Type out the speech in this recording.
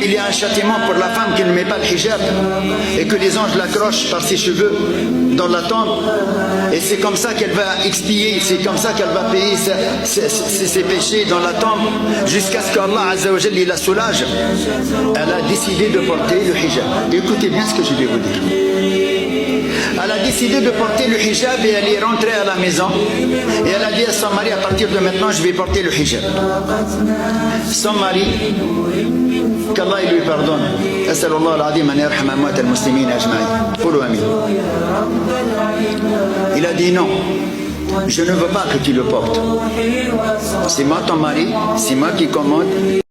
il y a un châtiment pour la femme qui ne met pas le hijab et que les anges l'accrochent par ses cheveux dans la tombe. Et c'est comme ça qu'elle va expier, c'est comme ça qu'elle va payer ses péchés dans la tombe jusqu'à ce qu'Allah Azza wa Jalla la soulage. Elle a décidé de porter le hijab. Écoutez bien ce que je vais vous dire. Elle a décidé de porter le hijab et elle est rentrée à la maison et elle a dit à son mari, à partir de maintenant je vais porter le hijab. Son mari, qu'Allah lui pardonne, أسأل الله العظيم أن يرحم أموات المسلمين أجمعين. قولوا آمين. Il a dit non, je ne veux pas que tu le portes. C'est moi ton mari, c'est moi qui commande